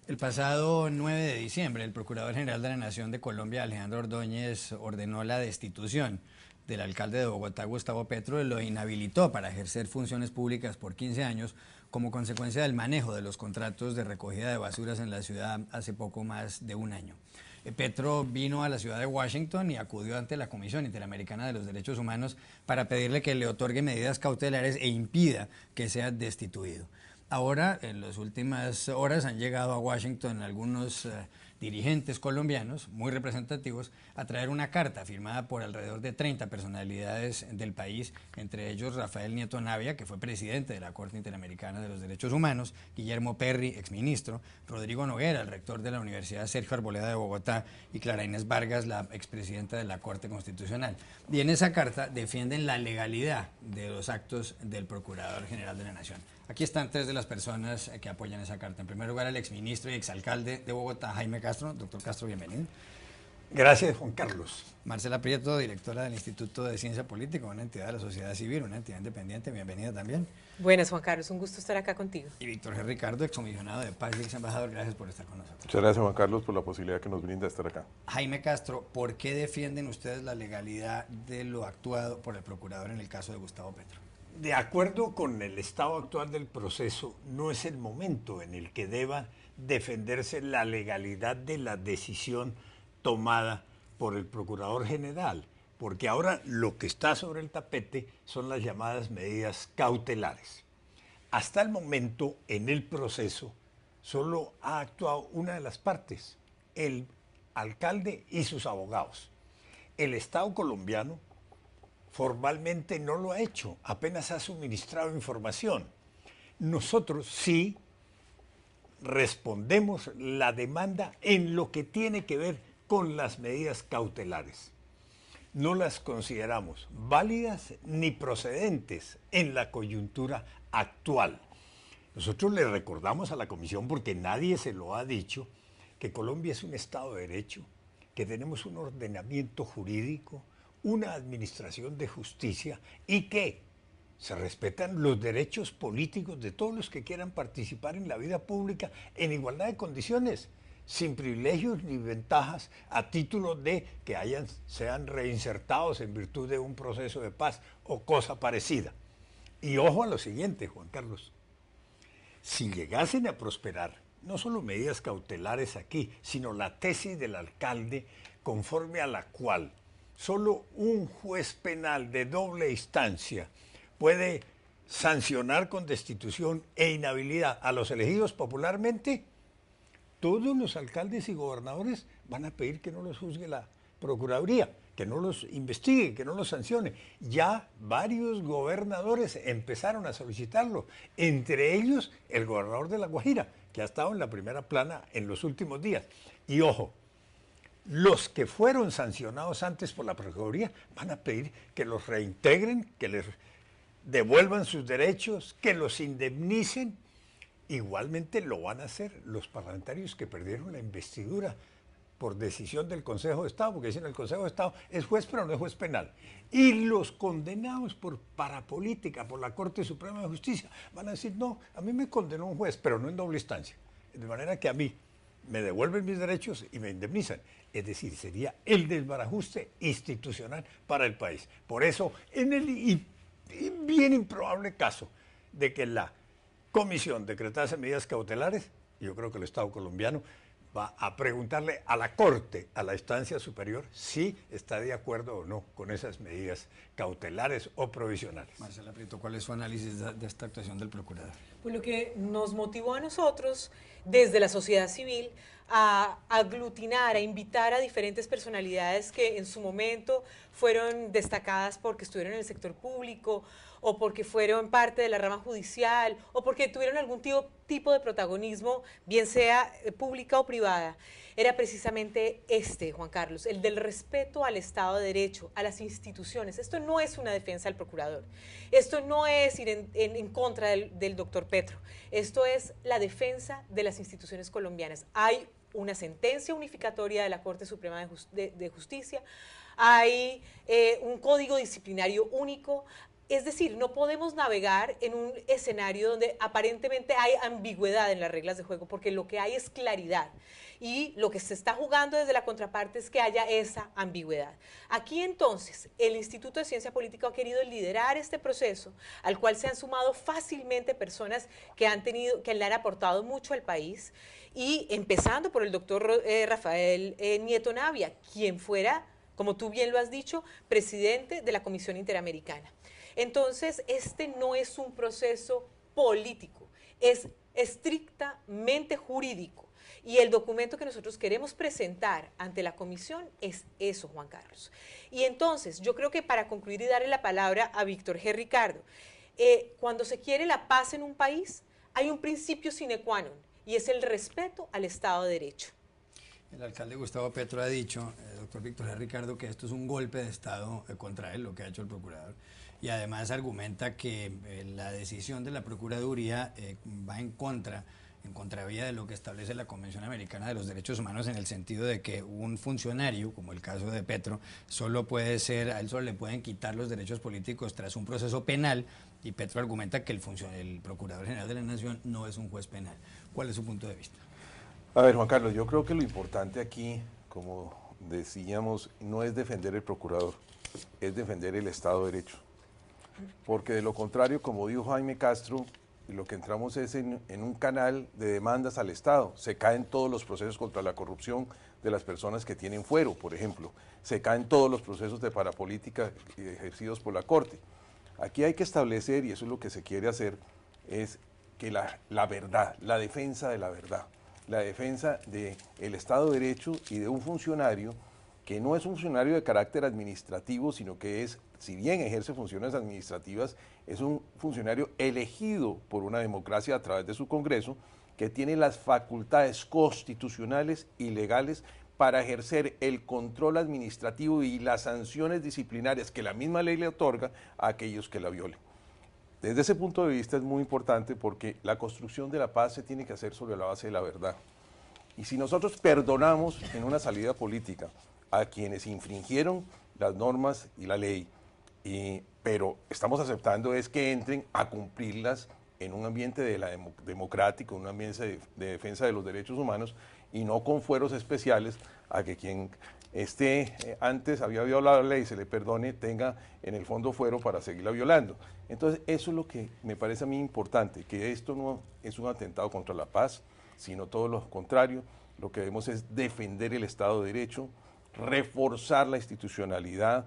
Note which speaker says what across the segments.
Speaker 1: El pasado 9 de diciembre, el Procurador General de la Nación de Colombia, Alejandro Ordóñez, ordenó la destitución del alcalde de Bogotá, Gustavo Petro, y lo inhabilitó para ejercer funciones públicas por 15 años como consecuencia del manejo de los contratos de recogida de basuras en la ciudad hace poco más de un año. Petro vino a la ciudad de Washington y acudió ante la Comisión Interamericana de los Derechos Humanos para pedirle que le otorgue medidas cautelares e impida que sea destituido. Ahora, en las últimas horas, han llegado a Washington algunos dirigentes colombianos muy representativos a traer una carta firmada por alrededor de 30 personalidades del país, entre ellos Rafael Nieto Navia, que fue presidente de la Corte Interamericana de los Derechos Humanos, Guillermo Perry, exministro, Rodrigo Noguera, el rector de la Universidad Sergio Arboleda de Bogotá, y Clara Inés Vargas, la expresidenta de la Corte Constitucional. Y en esa carta defienden la legalidad de los actos del Procurador General de la Nación. Aquí están tres de las personas que apoyan esa carta. En primer lugar, el exministro y exalcalde de Bogotá, Jaime Castro. Doctor Castro, bienvenido.
Speaker 2: Gracias, Juan Carlos.
Speaker 1: Marcela Prieto, directora del Instituto de Ciencia Política, una entidad de la sociedad civil, una entidad independiente. Bienvenida también.
Speaker 3: Buenas, Juan Carlos. Un gusto estar acá contigo.
Speaker 1: Y Víctor G. Ricardo, excomisionado de paz y ex embajador. Gracias por estar con nosotros.
Speaker 4: Muchas gracias, Juan Carlos, por la posibilidad que nos brinda estar acá.
Speaker 1: Jaime Castro, ¿por qué defienden ustedes la legalidad de lo actuado por el procurador en el caso de Gustavo Petro?
Speaker 2: De acuerdo con el estado actual del proceso, no es el momento en el que deba defenderse la legalidad de la decisión tomada por el Procurador General, porque ahora lo que está sobre el tapete son las llamadas medidas cautelares. Hasta el momento, en el proceso, solo ha actuado una de las partes, el alcalde y sus abogados. El Estado colombiano formalmente no lo ha hecho, apenas ha suministrado información. Nosotros sí respondemos la demanda en lo que tiene que ver con las medidas cautelares. No las consideramos válidas ni procedentes en la coyuntura actual. Nosotros le recordamos a la Comisión, porque nadie se lo ha dicho, que Colombia es un Estado de Derecho, que tenemos un ordenamiento jurídico, una administración de justicia y que se respetan los derechos políticos de todos los que quieran participar en la vida pública en igualdad de condiciones, sin privilegios ni ventajas a título de que sean reinsertados en virtud de un proceso de paz o cosa parecida. Y ojo a lo siguiente, Juan Carlos, si llegasen a prosperar no solo medidas cautelares aquí, sino la tesis del alcalde conforme a la cual solo un juez penal de doble instancia puede sancionar con destitución e inhabilidad a los elegidos popularmente, todos los alcaldes y gobernadores van a pedir que no los juzgue la Procuraduría, que no los investigue, que no los sancione. Ya varios gobernadores empezaron a solicitarlo, entre ellos el gobernador de La Guajira, que ha estado en la primera plana en los últimos días. Y ojo, los que fueron sancionados antes por la Procuraduría van a pedir que los reintegren, que les devuelvan sus derechos, que los indemnicen. Igualmente lo van a hacer los parlamentarios que perdieron la investidura por decisión del Consejo de Estado, porque dicen el Consejo de Estado es juez, pero no es juez penal. Y los condenados por parapolítica, por la Corte Suprema de Justicia, van a decir, no, a mí me condenó un juez, pero no en doble instancia. De manera que a mí me devuelven mis derechos y me indemnizan. Es decir, sería el desbarajuste institucional para el país. Por eso, en el bien improbable caso de que la Comisión decretase medidas cautelares, yo creo que el Estado colombiano va a preguntarle a la Corte, a la instancia superior, si está de acuerdo o no con esas medidas cautelares o provisionales.
Speaker 1: Marcela Prieto, ¿cuál es su análisis de esta actuación del procurador?
Speaker 3: Pues lo que nos motivó a nosotros, desde la sociedad civil, a aglutinar, a invitar a diferentes personalidades que en su momento fueron destacadas porque estuvieron en el sector público o porque fueron parte de la rama judicial o porque tuvieron algún tipo de protagonismo, bien sea pública o privada. Era precisamente Juan Carlos, el del respeto al Estado de Derecho, a las instituciones. Esto no es una defensa del procurador, esto no es ir en contra del doctor Petro, esto es la defensa de las instituciones colombianas. Hay una sentencia unificatoria de la Corte Suprema de Justicia, hay un código disciplinario único, Es decir, no podemos navegar en un escenario donde aparentemente hay ambigüedad en las reglas de juego, porque lo que hay es claridad. Y lo que se está jugando desde la contraparte es que haya esa ambigüedad. Aquí entonces, el Instituto de Ciencia Política ha querido liderar este proceso, al cual se han sumado fácilmente personas que le han aportado mucho al país, y empezando por el doctor Rafael Nieto Navia, quien fuera, como tú bien lo has dicho, presidente de la Comisión Interamericana. Entonces, este no es un proceso político, es estrictamente jurídico. Y el documento que nosotros queremos presentar ante la comisión es eso, Juan Carlos. Y entonces, yo creo que para concluir y darle la palabra a Víctor G. Ricardo, cuando se quiere la paz en un país, hay un principio sine qua non, y es el respeto al Estado de Derecho.
Speaker 1: El alcalde Gustavo Petro ha dicho, doctor Víctor G. Ricardo, que esto es un golpe de Estado contra él, lo que ha hecho el procurador, y además argumenta que la decisión de la Procuraduría va en contravía de lo que establece la Convención Americana de los Derechos Humanos, en el sentido de que un funcionario, como el caso de Petro, a él solo le pueden quitar los derechos políticos tras un proceso penal, y Petro argumenta que el Procurador General de la Nación no es un juez penal. ¿Cuál es su punto de vista?
Speaker 4: A ver, Juan Carlos, yo creo que lo importante aquí, como decíamos, no es defender el procurador, es defender el Estado de Derecho. Porque de lo contrario, como dijo Jaime Castro, lo que entramos es en un canal de demandas al Estado. Se caen todos los procesos contra la corrupción de las personas que tienen fuero, por ejemplo. Se caen todos los procesos de parapolítica ejercidos por la Corte. Aquí hay que establecer, y eso es lo que se quiere hacer, es que la verdad, la defensa de la verdad, la defensa del Estado de Derecho y de un funcionario que no es un funcionario de carácter administrativo, sino que es, si bien ejerce funciones administrativas, es un funcionario elegido por una democracia a través de su Congreso, que tiene las facultades constitucionales y legales para ejercer el control administrativo y las sanciones disciplinarias que la misma ley le otorga a aquellos que la violen. Desde ese punto de vista es muy importante, porque la construcción de la paz se tiene que hacer sobre la base de la verdad. Y si nosotros perdonamos en una salida política a quienes infringieron las normas y la ley, pero estamos aceptando es que entren a cumplirlas en un ambiente democrático, un ambiente de defensa de los derechos humanos, y no con fueros especiales a que quien antes había violado la ley se le perdone, tenga en el fondo fuero para seguirla violando. Entonces, eso es lo que me parece a mí importante, que esto no es un atentado contra la paz, sino todo lo contrario. Lo que debemos es defender el Estado de Derecho, reforzar la institucionalidad,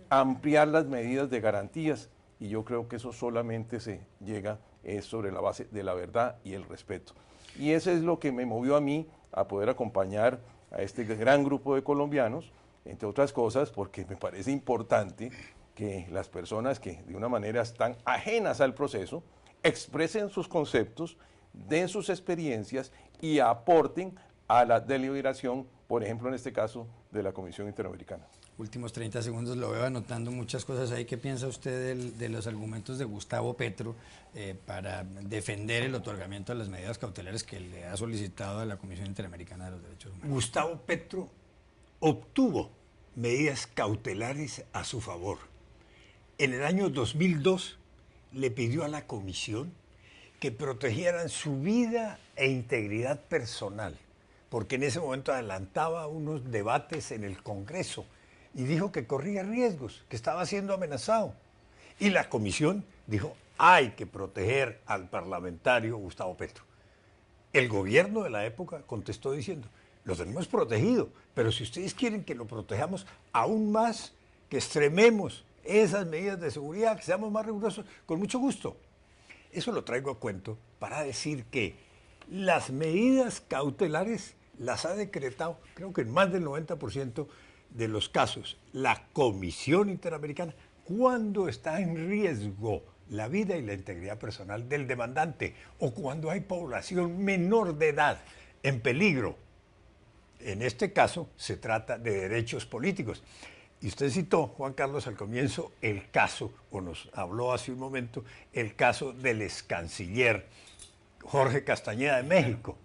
Speaker 4: ampliar las medidas de garantías, y yo creo que eso solamente se llega sobre la base de la verdad y el respeto. Y eso es lo que me movió a mí a poder acompañar a este gran grupo de colombianos, entre otras cosas, porque me parece importante que las personas que de una manera están ajenas al proceso expresen sus conceptos, den sus experiencias y aporten a la deliberación, por ejemplo, en este caso, de la Comisión Interamericana.
Speaker 1: Últimos 30 segundos, lo veo anotando muchas cosas ahí. ¿Qué piensa usted de los argumentos de Gustavo Petro para defender el otorgamiento de las medidas cautelares que le ha solicitado a la Comisión Interamericana de los Derechos Humanos?
Speaker 2: Gustavo Petro obtuvo medidas cautelares a su favor. En el año 2002 le pidió a la comisión que protegieran su vida e integridad personal, porque en ese momento adelantaba unos debates en el Congreso y dijo que corría riesgos, que estaba siendo amenazado. Y la comisión dijo, hay que proteger al parlamentario Gustavo Petro. El gobierno de la época contestó diciendo, lo tenemos protegido, pero si ustedes quieren que lo protejamos aún más, que extrememos esas medidas de seguridad, que seamos más rigurosos, con mucho gusto. Eso lo traigo a cuento para decir que las medidas cautelares las ha decretado, creo que en más del 90% de los casos, la Comisión Interamericana, cuando está en riesgo la vida y la integridad personal del demandante, o cuando hay población menor de edad en peligro. En este caso se trata de derechos políticos. Y usted citó, Juan Carlos, al comienzo el caso, o nos habló hace un momento, el caso del excanciller Jorge Castañeda de México.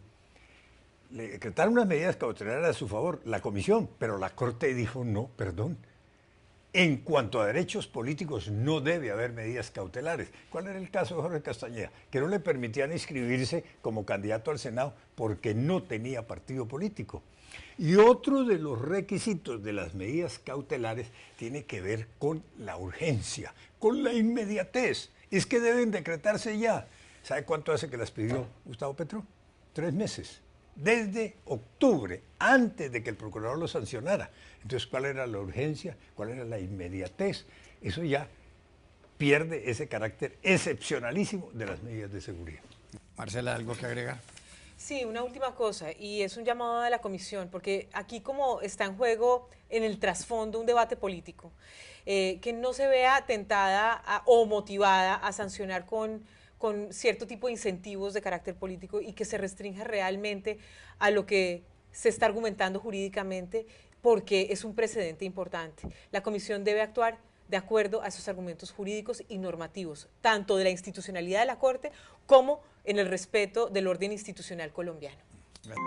Speaker 2: Le decretaron unas medidas cautelares a su favor, la comisión, pero la Corte dijo no, perdón. En cuanto a derechos políticos, no debe haber medidas cautelares. ¿Cuál era el caso de Jorge Castañeda? Que no le permitían inscribirse como candidato al Senado porque no tenía partido político. Y otro de los requisitos de las medidas cautelares tiene que ver con la urgencia, con la inmediatez. Es que deben decretarse ya. ¿Sabe cuánto hace que las pidió Gustavo Petro? 3 meses. Desde octubre, antes de que el procurador lo sancionara. Entonces, ¿cuál era la urgencia? ¿Cuál era la inmediatez? Eso ya pierde ese carácter excepcionalísimo de las medidas de seguridad.
Speaker 1: Marcela, ¿algo que agregar?
Speaker 3: Sí, una última cosa, y es un llamado a la comisión, porque aquí como está en juego en el trasfondo un debate político, que no se vea tentada o motivada a sancionar con cierto tipo de incentivos de carácter político y que se restrinja realmente a lo que se está argumentando jurídicamente, porque es un precedente importante. La comisión debe actuar de acuerdo a esos argumentos jurídicos y normativos, tanto de la institucionalidad de la Corte como en el respeto del orden institucional colombiano.
Speaker 1: Gracias.